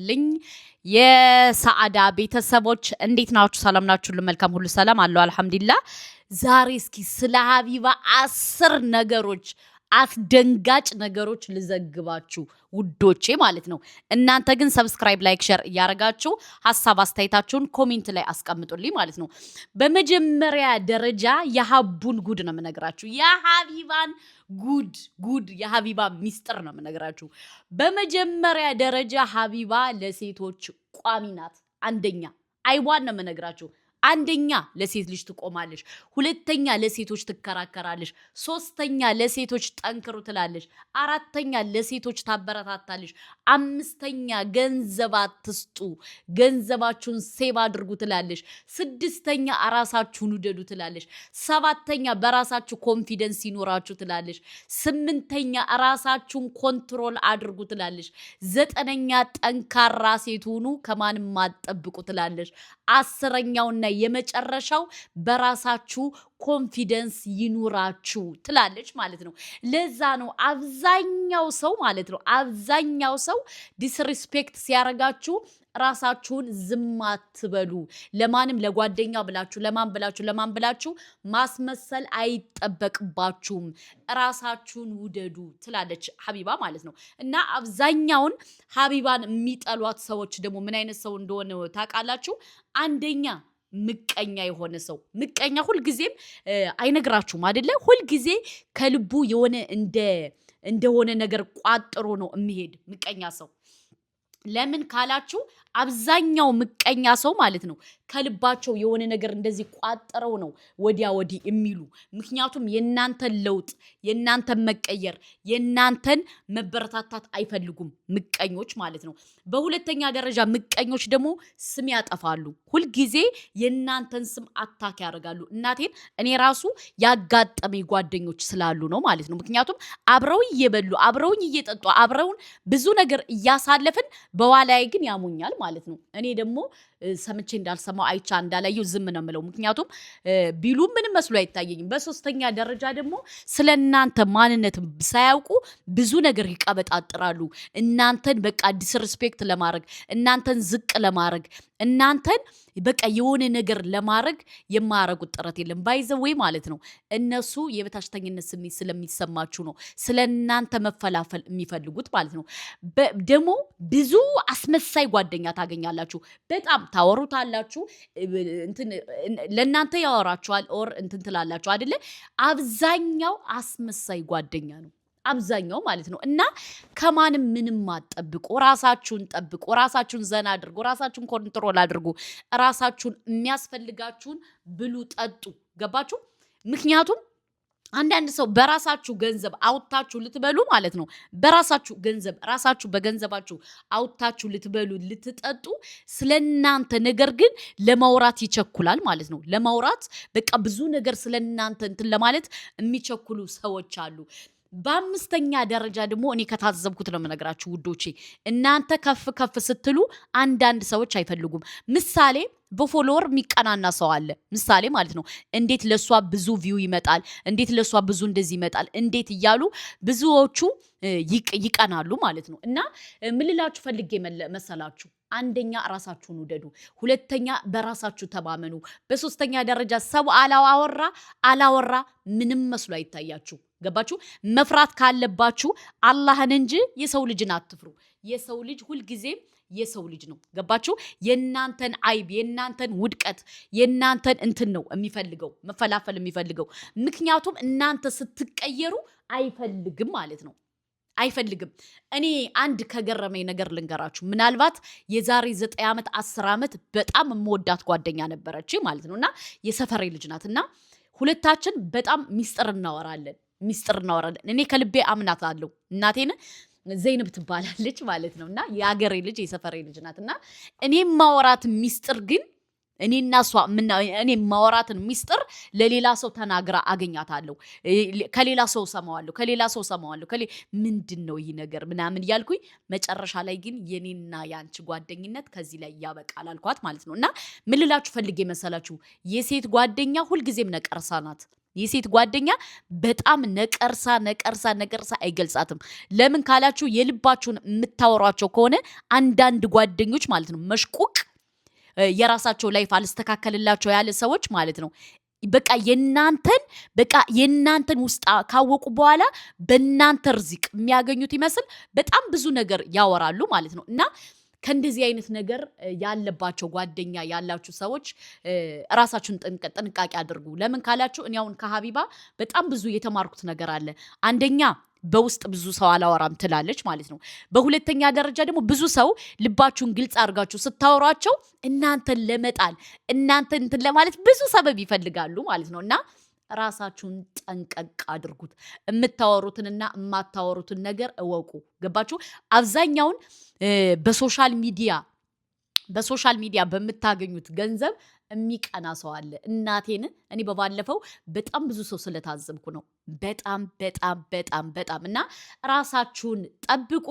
ልኝ የሰዓዳ ቤተሰቦች እንዴት ናችሁ? ሰላም ናችሁ? መልካም ሁሉ ሰላም አለው አልহামዱሊላህ። ዛሬ እስኪ ስለ ሀቢባ 10 ነገሮች አስደንጋጭ ነገሮች ልዘግባችሁ ውዶቼ ማለት ነው። እናንተ ግን ሰብስክራይብ ላይክ ሼር እያረጋችሁ ሐሳብ አስተያየታችሁን ኮሜንት ላይ አስቀምጡልኝ ማለት ነው። በመጀመሪያ ደረጃ የሀቡን ጉድ ነው የምነግራችሁ። የሀቢባን ጉድ የሀቢባ ሚስጥር ነው የምነግራችሁ። በመጀመሪያ ደረጃ ሀቢባ ለሴቶች ቋሚ ናት። አንደኛ አይዋን ነው የምነግራችሁ። አንደኛ ለሴት ልጅ ትቆማለች፣ ሁለተኛ ለሴቶች ትከራከራለች፣ ሶስተኛ ለሴቶች ጠንክሩ ትላለች፣ አራተኛ ለሴቶች ታበረታታለች፣ አምስተኛ ገንዘብ አትስጡ፣ ገንዘባችሁን ሴቭ አድርጉ ትላለች፣ ስድስተኛ ራሳችሁን ውደዱ ትላለች፣ ሰባተኛ በራሳችሁ ኮንፊደንስ ይኖራችሁ ትላለች፣ ስምንተኛ ራሳችሁን ኮንትሮል አድርጉ ትላለች፣ ዘጠነኛ ጠንካራ ሴት ሁኑ ከማንም አትጠብቁ ትላለች፣ አስረኛውና የመጨረሻው በራሳችሁ ኮንፊደንስ ይኑራችሁ ትላለች ማለት ነው። ለዛ ነው አብዛኛው ሰው ማለት ነው አብዛኛው ሰው ዲስሪስፔክት ሲያረጋችሁ ራሳችሁን ዝም አትበሉ። ለማንም ለጓደኛ ብላችሁ ለማን ብላችሁ ማስመሰል አይጠበቅባችሁም። ራሳችሁን ውደዱ ትላለች ሀቢባ ማለት ነው። እና አብዛኛውን ሀቢባን የሚጠሏት ሰዎች ደግሞ ምን አይነት ሰው እንደሆነ ታውቃላችሁ? አንደኛ ምቀኛ የሆነ ሰው። ምቀኛ ሁልጊዜም አይነግራችሁም አይደለ? ሁልጊዜ ከልቡ የሆነ እንደሆነ ነገር ቋጥሮ ነው የሚሄድ ምቀኛ ሰው። ለምን ካላችሁ አብዛኛው ምቀኛ ሰው ማለት ነው ከልባቸው የሆነ ነገር እንደዚህ ቋጥረው ነው ወዲያ ወዲህ የሚሉ። ምክንያቱም የናንተን ለውጥ፣ የናንተን መቀየር፣ የናንተን መበረታታት አይፈልጉም ምቀኞች ማለት ነው። በሁለተኛ ደረጃ ምቀኞች ደግሞ ስም ያጠፋሉ። ሁልጊዜ የናንተን ስም አታክ ያደርጋሉ። እናቴን እኔ ራሱ ያጋጠመኝ ጓደኞች ስላሉ ነው ማለት ነው። ምክንያቱም አብረውኝ እየበሉ አብረውኝ እየጠጡ አብረውን ብዙ ነገር እያሳለፍን በኋላዬ ግን ያሙኛል ማለት ነው። እኔ ደግሞ ሰምቼ እንዳልሰማው አይቻ እንዳላየው ዝም ነው የምለው። ምክንያቱም ቢሉ ምንም መስሎ አይታየኝም። በሶስተኛ ደረጃ ደግሞ ስለናንተ ማንነት ሳያውቁ ብዙ ነገር ይቀበጣጥራሉ። እናንተን በቃ ዲስሪስፔክት ለማድረግ፣ እናንተን ዝቅ ለማድረግ፣ እናንተን በቃ የሆነ ነገር ለማድረግ የማያረጉት ጥረት የለም። ባይዘወይ ማለት ነው እነሱ የበታችተኝነት ስሜት ስለሚሰማችሁ ነው ስለናንተ መፈላፈል የሚፈልጉት ማለት ነው። ደግሞ ብዙ አስመሳይ ጓደኛ ታገኛላችሁ። በጣም ታወሩታላችሁ፣ ለእናንተ ያወራችኋል ኦር እንትን ትላላችሁ አይደለ? አብዛኛው አስመሳይ ጓደኛ ነው አብዛኛው ማለት ነው። እና ከማንም ምንም አትጠብቁ። ራሳችሁን ጠብቁ፣ ራሳችሁን ዘና አድርጉ፣ ራሳችሁን ኮንትሮል አድርጉ፣ ራሳችሁን የሚያስፈልጋችሁን ብሉ፣ ጠጡ። ገባችሁ? ምክንያቱም አንዳንድ ሰው በራሳችሁ ገንዘብ አውጥታችሁ ልትበሉ ማለት ነው። በራሳችሁ ገንዘብ ራሳችሁ በገንዘባችሁ አውጥታችሁ ልትበሉ ልትጠጡ፣ ስለናንተ ነገር ግን ለማውራት ይቸኩላል ማለት ነው። ለማውራት በቃ ብዙ ነገር ስለናንተ እንትን ለማለት የሚቸኩሉ ሰዎች አሉ። በአምስተኛ ደረጃ ደግሞ እኔ ከታዘብኩት ነው የምነግራችሁ ውዶቼ። እናንተ ከፍ ስትሉ አንዳንድ ሰዎች አይፈልጉም። ምሳሌ በፎሎወር የሚቀናና ሰው አለ። ምሳሌ ማለት ነው እንዴት ለሷ ብዙ ቪው ይመጣል፣ እንዴት ለሷ ብዙ እንደዚህ ይመጣል፣ እንዴት እያሉ ብዙዎቹ ይቀናሉ ማለት ነው። እና ምን ልላችሁ ፈልጌ መሰላችሁ? አንደኛ ራሳችሁን ውደዱ፣ ሁለተኛ በራሳችሁ ተማመኑ፣ በሶስተኛ ደረጃ ሰው አላወራ ምንም መስሎ አይታያችሁ። ገባችሁ? መፍራት ካለባችሁ አላህን እንጂ የሰው ልጅን አትፍሩ። የሰው ልጅ ሁልጊዜም የሰው ልጅ ነው። ገባችሁ? የናንተን አይብ፣ የናንተን ውድቀት፣ የናንተን እንትን ነው የሚፈልገው፣ መፈላፈል የሚፈልገው። ምክንያቱም እናንተ ስትቀየሩ አይፈልግም ማለት ነው። አይፈልግም። እኔ አንድ ከገረመኝ ነገር ልንገራችሁ። ምናልባት የዛሬ 9 ዓመት 10 ዓመት በጣም የምወዳት ጓደኛ ነበረች ማለት ነው። እና የሰፈሬ ልጅ ናት። እና ሁለታችን በጣም ሚስጥር እናወራለን። እኔ ከልቤ አምናት አለው። እናቴን ዘይንብ ትባላለች ማለት ነው። እና የአገሬ ልጅ የሰፈሬ ልጅ ናት። እና እኔ ማወራት ሚስጥር ግን እኔ ማወራትን ሚስጥር ለሌላ ሰው ተናግራ አገኛታለሁ። ከሌላ ሰው ሰማዋለሁ። ምንድን ነው ይህ ነገር ምናምን እያልኩኝ መጨረሻ ላይ ግን የኔና ያንቺ ጓደኝነት ከዚህ ላይ ያበቃል አልኳት ማለት ነው። እና ምን ልላችሁ ፈልጌ መሰላችሁ? የሴት ጓደኛ ሁልጊዜም ነቀርሳ ናት። የሴት ጓደኛ በጣም ነቀርሳ አይገልጻትም። ለምን ካላችሁ የልባችሁን የምታወሯቸው ከሆነ አንዳንድ ጓደኞች ማለት ነው መሽቁቅ የራሳቸው ላይፍ አልስተካከልላቸው ያለ ሰዎች ማለት ነው በቃ የናንተን ውስጥ ካወቁ በኋላ በእናንተ ርዚቅ የሚያገኙት ይመስል በጣም ብዙ ነገር ያወራሉ ማለት ነው እና ከእንደዚህ አይነት ነገር ያለባቸው ጓደኛ ያላችሁ ሰዎች ራሳችሁን ጥንቃቄ አድርጉ። ለምን ካላችሁ እኔ አሁን ከሀቢባ በጣም ብዙ የተማርኩት ነገር አለ። አንደኛ በውስጥ ብዙ ሰው አላወራም ትላለች ማለት ነው። በሁለተኛ ደረጃ ደግሞ ብዙ ሰው ልባችሁን ግልጽ አድርጋችሁ ስታወሯቸው እናንተን ለመጣል እናንተን እንትን ለማለት ብዙ ሰበብ ይፈልጋሉ ማለት ነው እና ራሳችሁን ጠንቀቅ አድርጉት። የምታወሩትንና የማታወሩትን ነገር እወቁ። ገባችሁ? አብዛኛውን በሶሻል ሚዲያ በምታገኙት ገንዘብ የሚቀና ሰው አለ። እናቴን እኔ በባለፈው በጣም ብዙ ሰው ስለታዘብኩ ነው። በጣም እና ራሳችሁን ጠብቁ።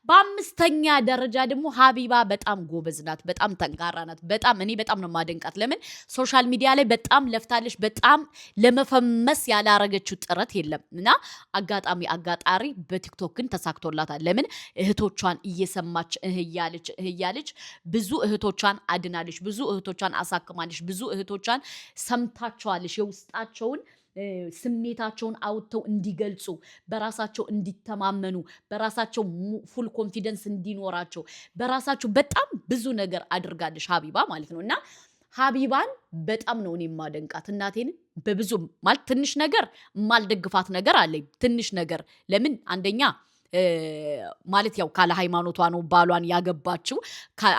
በአምስተኛ ደረጃ ደግሞ ሀቢባ በጣም ጎበዝ ናት፣ በጣም ጠንካራ ናት። እኔ በጣም ነው ማደንቃት። ለምን ሶሻል ሚዲያ ላይ በጣም ለፍታለች። በጣም ለመፈመስ ያላረገችው ጥረት የለም እና አጋጣሪ በቲክቶክ ግን ተሳክቶላታል። ለምን እህቶቿን እየሰማች እህያለች ብዙ እህቶቿን አድናለች፣ ብዙ እህቶቿን አሳክማለች፣ ብዙ እህቶቿን ሰምታቸዋለች። የውስጣቸውን ስሜታቸውን አውጥተው እንዲገልጹ፣ በራሳቸው እንዲተማመኑ፣ በራሳቸው ፉል ኮንፊደንስ እንዲኖራቸው በራሳቸው በጣም ብዙ ነገር አድርጋለች ሀቢባ ማለት ነው እና ሀቢባን በጣም ነው እኔ የማደንቃት። እናቴን በብዙ ማለት ትንሽ ነገር የማልደግፋት ነገር አለኝ። ትንሽ ነገር ለምን አንደኛ ማለት ያው ካለ ሃይማኖቷ ነው ባሏን ያገባችው።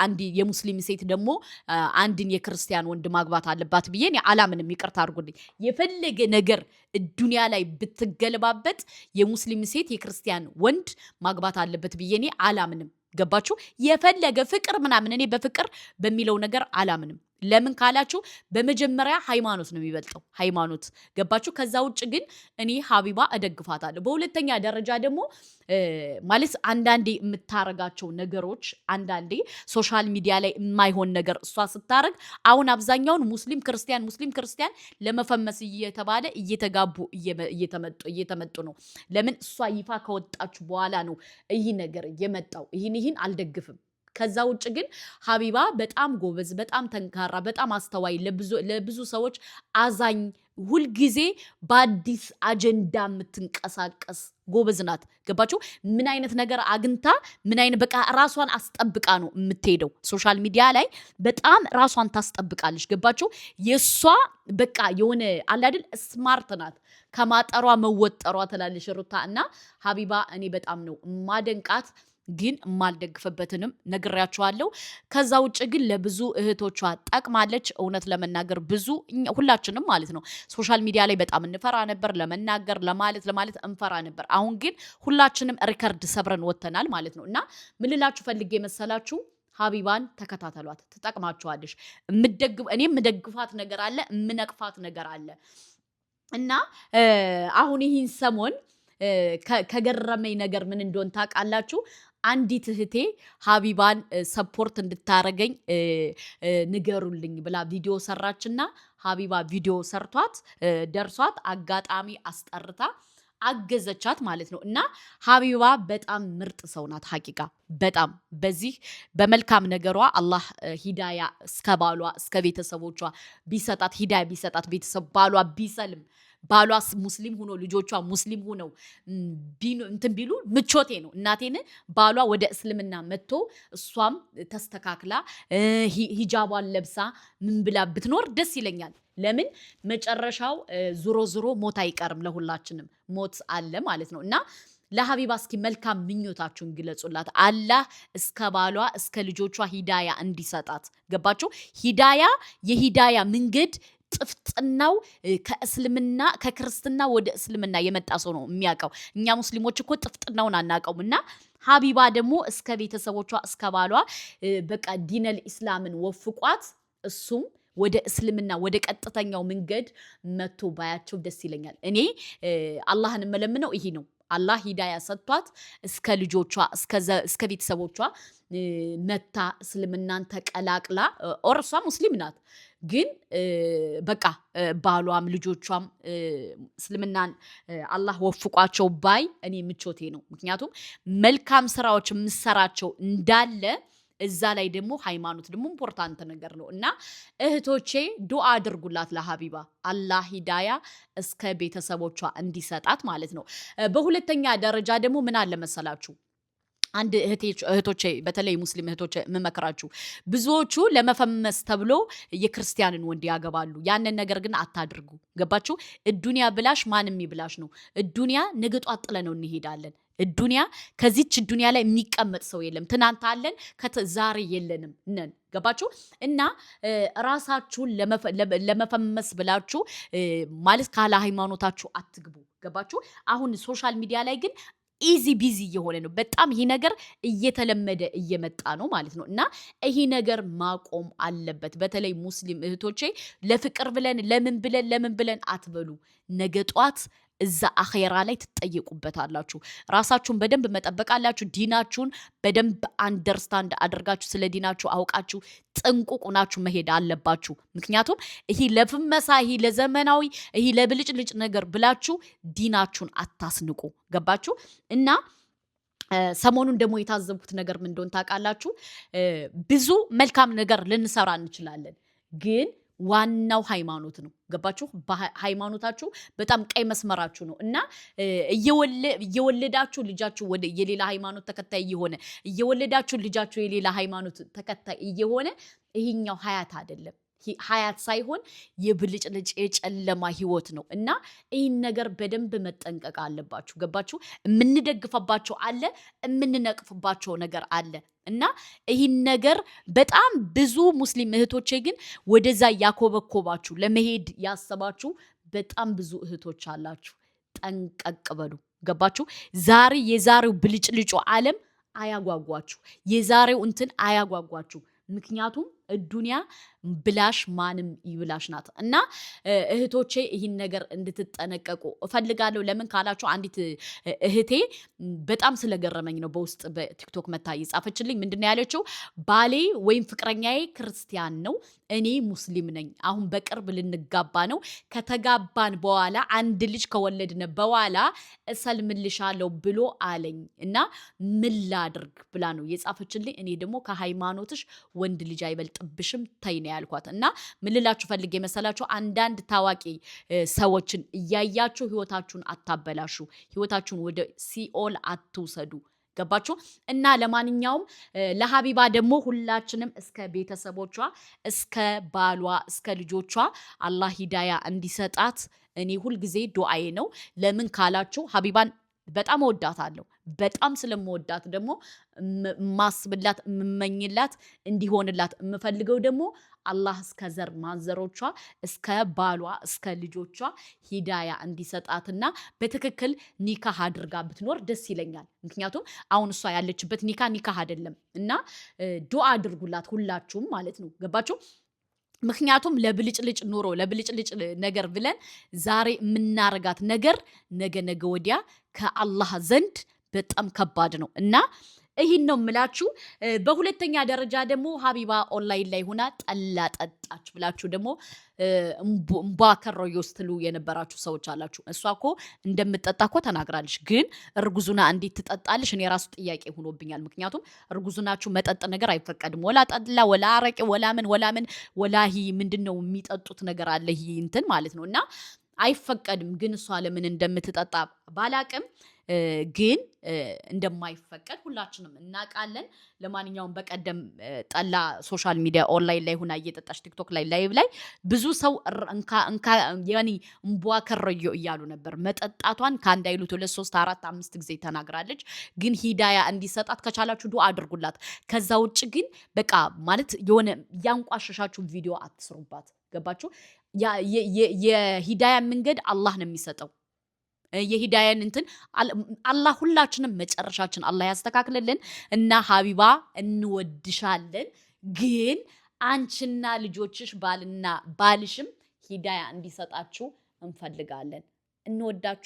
አንድ የሙስሊም ሴት ደግሞ አንድን የክርስቲያን ወንድ ማግባት አለባት ብዬ እኔ አላምንም። ይቅርታ አድርጉልኝ። የፈለገ ነገር ዱንያ ላይ ብትገለባበት የሙስሊም ሴት የክርስቲያን ወንድ ማግባት አለበት ብዬ እኔ አላምንም። ገባችሁ? የፈለገ ፍቅር ምናምን እኔ በፍቅር በሚለው ነገር አላምንም። ለምን ካላችሁ በመጀመሪያ ሃይማኖት ነው የሚበልጠው። ሃይማኖት ገባችሁ? ከዛ ውጭ ግን እኔ ሀቢባ እደግፋታለሁ። በሁለተኛ ደረጃ ደግሞ ማለት አንዳንዴ የምታረጋቸው ነገሮች አንዳንዴ ሶሻል ሚዲያ ላይ የማይሆን ነገር እሷ ስታረግ አሁን አብዛኛውን ሙስሊም ክርስቲያን ለመፈመስ እየተባለ እየተጋቡ እየተመጡ ነው። ለምን እሷ ይፋ ከወጣች በኋላ ነው ይህ ነገር የመጣው። ይህን አልደግፍም። ከዛ ውጭ ግን ሀቢባ በጣም ጎበዝ፣ በጣም ጠንካራ፣ በጣም አስተዋይ፣ ለብዙ ሰዎች አዛኝ፣ ሁልጊዜ በአዲስ አጀንዳ የምትንቀሳቀስ ጎበዝ ናት። ገባችሁ? ምን አይነት ነገር አግኝታ ምን አይነት በቃ ራሷን አስጠብቃ ነው የምትሄደው። ሶሻል ሚዲያ ላይ በጣም ራሷን ታስጠብቃለች። ገባችሁ? የሷ በቃ የሆነ አለ አይደል ስማርት ናት። ከማጠሯ መወጠሯ ትላለች ሩታ እና ሀቢባ እኔ በጣም ነው ማደንቃት። ግን የማልደግፍበትንም ነግሬያችኋለሁ። ከዛ ውጭ ግን ለብዙ እህቶቿ ጠቅማለች። እውነት ለመናገር ብዙ ሁላችንም ማለት ነው ሶሻል ሚዲያ ላይ በጣም እንፈራ ነበር፣ ለመናገር ለማለት እንፈራ ነበር። አሁን ግን ሁላችንም ሪከርድ ሰብረን ወጥተናል ማለት ነው እና ምን ልላችሁ ፈልጌ መሰላችሁ? ሀቢባን ተከታተሏት፣ ትጠቅማችኋለች። እኔ የምደግፋት ነገር አለ፣ የምነቅፋት ነገር አለ እና አሁን ይህን ሰሞን ከገረመኝ ነገር ምን እንደሆን ታውቃላችሁ? አንዲት እህቴ ሀቢባን ሰፖርት እንድታረገኝ ንገሩልኝ ብላ ቪዲዮ ሰራችና ሀቢባ ቪዲዮ ሰርቷት ደርሷት አጋጣሚ አስጠርታ አገዘቻት ማለት ነው እና ሀቢባ በጣም ምርጥ ሰው ናት። ሀቂቃ በጣም በዚህ በመልካም ነገሯ አላህ ሂዳያ እስከ ባሏ እስከ ቤተሰቦቿ ቢሰጣት፣ ሂዳያ ቢሰጣት፣ ቤተሰብ ባሏ ቢሰልም፣ ባሏ ሙስሊም ሆኖ ልጆቿ ሙስሊም ሆነው እንትን ቢሉ ምቾቴ ነው። እናቴን ባሏ ወደ እስልምና መጥቶ እሷም ተስተካክላ ሂጃቧን ለብሳ ምን ብላ ብትኖር ደስ ይለኛል። ለምን መጨረሻው ዙሮ ሞት አይቀርም፣ ለሁላችንም ሞት አለ ማለት ነው እና ለሀቢባ እስኪ መልካም ምኞታችሁን ግለጹላት። አላህ እስከ ባሏ እስከ ልጆቿ ሂዳያ እንዲሰጣት። ገባችሁ? የሂዳያ መንገድ ጥፍጥናው ከክርስትና ወደ እስልምና የመጣ ሰው ነው የሚያውቀው። እኛ ሙስሊሞች እኮ ጥፍጥናውን አናውቀውም እና ሀቢባ ደግሞ እስከ ቤተሰቦቿ እስከ ባሏ በቃ ዲነል ኢስላምን ወፍቋት እሱም ወደ እስልምና ወደ ቀጥተኛው መንገድ መጥቶ ባያቸው ደስ ይለኛል። እኔ አላህን መለምነው ይሄ ነው። አላህ ሂዳያ ሰጥቷት እስከ ልጆቿ እስከ ቤተሰቦቿ መታ እስልምናን ተቀላቅላ ኦርሷ ሙስሊም ናት ግን በቃ ባሏም ልጆቿም እስልምናን አላህ ወፍቋቸው ባይ እኔ ምቾቴ ነው ምክንያቱም መልካም ስራዎች ምሰራቸው እንዳለ እዛ ላይ ደግሞ ሃይማኖት ደግሞ ኢምፖርታንት ነገር ነው እና እህቶቼ ዱአ አድርጉላት ለሀቢባ አላህ ሂዳያ እስከ ቤተሰቦቿ እንዲሰጣት ማለት ነው በሁለተኛ ደረጃ ደግሞ ምን አለ መሰላችሁ አንድ እህቶቼ በተለይ ሙስሊም እህቶቼ መመከራችሁ ብዙዎቹ ለመፈመስ ተብሎ የክርስቲያንን ወንድ ያገባሉ ያንን ነገር ግን አታድርጉ ገባችሁ እዱንያ ብላሽ ማንም ይብላሽ ነው እዱንያ ነገጧ ጥለ ነው እንሄዳለን እዱንያ ከዚች ዱንያ ላይ የሚቀመጥ ሰው የለም ትናንት አለን ዛሬ የለንም ነን ገባችሁ እና ራሳችሁን ለመፈመስ ብላችሁ ማለት ካለ ሃይማኖታችሁ አትግቡ ገባችሁ አሁን ሶሻል ሚዲያ ላይ ግን ኢዚ ቢዚ እየሆነ ነው በጣም ይሄ ነገር እየተለመደ እየመጣ ነው ማለት ነው እና ይሄ ነገር ማቆም አለበት በተለይ ሙስሊም እህቶቼ ለፍቅር ብለን ለምን ብለን አትበሉ ነገ ጧት እዛ አኺራ ላይ ትጠየቁበታላችሁ ራሳችሁን በደንብ መጠበቃላችሁ ዲናችሁን በደንብ አንደርስታንድ አድርጋችሁ ስለ ዲናችሁ አውቃችሁ ጥንቁቁናችሁ መሄድ አለባችሁ ምክንያቱም ይሄ ለፍመሳ ይሄ ለዘመናዊ ይሄ ለብልጭልጭ ነገር ብላችሁ ዲናችሁን አታስንቁ ገባችሁ እና ሰሞኑን ደግሞ የታዘብኩት ነገር ምን እንደሆነ ታውቃላችሁ ብዙ መልካም ነገር ልንሰራ እንችላለን ግን ዋናው ሃይማኖት ነው ገባችሁ ሃይማኖታችሁ በጣም ቀይ መስመራችሁ ነው እና እየወለዳችሁ ልጃችሁ ወደ የሌላ ሃይማኖት ተከታይ እየሆነ እየወለዳችሁ ልጃችሁ የሌላ ሃይማኖት ተከታይ እየሆነ ይሄኛው ሀያት አይደለም ሀያት ሳይሆን የብልጭልጭ የጨለማ ህይወት ነው እና ይህን ነገር በደንብ መጠንቀቅ አለባችሁ ገባችሁ የምንደግፈባቸው አለ የምንነቅፍባቸው ነገር አለ እና ይህን ነገር በጣም ብዙ ሙስሊም እህቶቼ ግን ወደዛ ያኮበኮባችሁ ለመሄድ ያሰባችሁ በጣም ብዙ እህቶች አላችሁ ጠንቀቅ በሉ ገባችሁ ዛሬ የዛሬው ብልጭልጩ ዓለም አያጓጓችሁ የዛሬው እንትን አያጓጓችሁ ምክንያቱም ዱንያ ብላሽ ማንም ይብላሽ ናት እና እህቶቼ ይህን ነገር እንድትጠነቀቁ እፈልጋለሁ ለምን ካላችሁ አንዲት እህቴ በጣም ስለገረመኝ ነው በውስጥ በቲክቶክ መታ ይጻፈችልኝ ምንድነው ያለችው ባሌ ወይም ፍቅረኛዬ ክርስቲያን ነው እኔ ሙስሊም ነኝ አሁን በቅርብ ልንጋባ ነው ከተጋባን በኋላ አንድ ልጅ ከወለድን በኋላ እሰልምልሻለሁ ብሎ አለኝ እና ምን ላድርግ ብላ ነው የጻፈችልኝ እኔ ደግሞ ከሃይማኖትሽ ወንድ ልጅ አይበልጥብሽም ታይ ነው ያልኳት እና ምን ልላችሁ ፈልጌ መሰላችሁ አንዳንድ ታዋቂ ሰዎችን እያያችሁ ህይወታችሁን አታበላሹ ህይወታችሁን ወደ ሲኦል አትውሰዱ ገባችሁ እና ለማንኛውም ለሀቢባ ደግሞ ሁላችንም እስከ ቤተሰቦቿ እስከ ባሏ እስከ ልጆቿ አላህ ሂዳያ እንዲሰጣት እኔ ሁሉ ጊዜ ዱአዬ ነው ለምን ካላችሁ ሀቢባን በጣም ወዳታለሁ በጣም ስለምወዳት ደግሞ ማስብላት መመኝላት እንዲሆንላት የምፈልገው ደግሞ አላህ እስከ ዘር ማንዘሮቿ እስከ ባሏ እስከ ልጆቿ ሂዳያ እንዲሰጣትና በትክክል ኒካህ አድርጋ ብትኖር ደስ ይለኛል ምክንያቱም አሁን እሷ ያለችበት ኒካህ አይደለም እና ዱአ አድርጉላት ሁላችሁም ማለት ነው ገባችሁ ምክንያቱም ለብልጭልጭ ኑሮ ለብልጭልጭ ነገር ብለን ዛሬ የምናረጋት ነገር ነገ ወዲያ ከአላህ ዘንድ በጣም ከባድ ነው እና ይህን ነው የምላችሁ በሁለተኛ ደረጃ ደግሞ ሀቢባ ኦንላይን ላይ ሆና ጠላ ጠጣች ብላችሁ ደግሞ እምባከረው ስትሉ የነበራችሁ ሰዎች አላችሁ እሷ እኮ እንደምትጠጣ እኮ ተናግራለች ግን እርጉዙና እንዴት ትጠጣለች እኔ ራሱ ጥያቄ ሆኖብኛል ምክንያቱም እርጉዙናችሁ መጠጥ ነገር አይፈቀድም ወላ ጠላ ወላ አረቄ ወላ ምን ወላሂ ምንድነው የሚጠጡት ነገር አለ ይሄ እንትን ማለት ነው እና አይፈቀድም ግን እሷ ለምን እንደምትጠጣ ባላቅም ግን እንደማይፈቀድ ሁላችንም እናውቃለን ለማንኛውም በቀደም ጠላ ሶሻል ሚዲያ ኦንላይን ላይ ሆና እየጠጣች ቲክቶክ ላይ ላይቭ ላይ ብዙ ሰው እንካ ያኒ እምቧከረዮ እያሉ ነበር መጠጣቷን ካንድ አይሉት 2 3 4 5 ጊዜ ተናግራለች ግን ሂዳያ እንዲሰጣት ከቻላችሁ ዱአ አድርጉላት ከዛ ውጭ ግን በቃ ማለት የሆነ ያንቋሸሻችሁ ቪዲዮ አትስሩባት ገባችሁ የሂዳያ መንገድ አላህ ነው የሚሰጠው የሂዳያን እንትን አላህ ሁላችንም መጨረሻችን አላህ ያስተካክልልን እና ሀቢባ እንወድሻለን ግን አንቺና ልጆችሽ ባልና ባልሽም ሂዳያ እንዲሰጣችሁ እንፈልጋለን እንወዳችሁ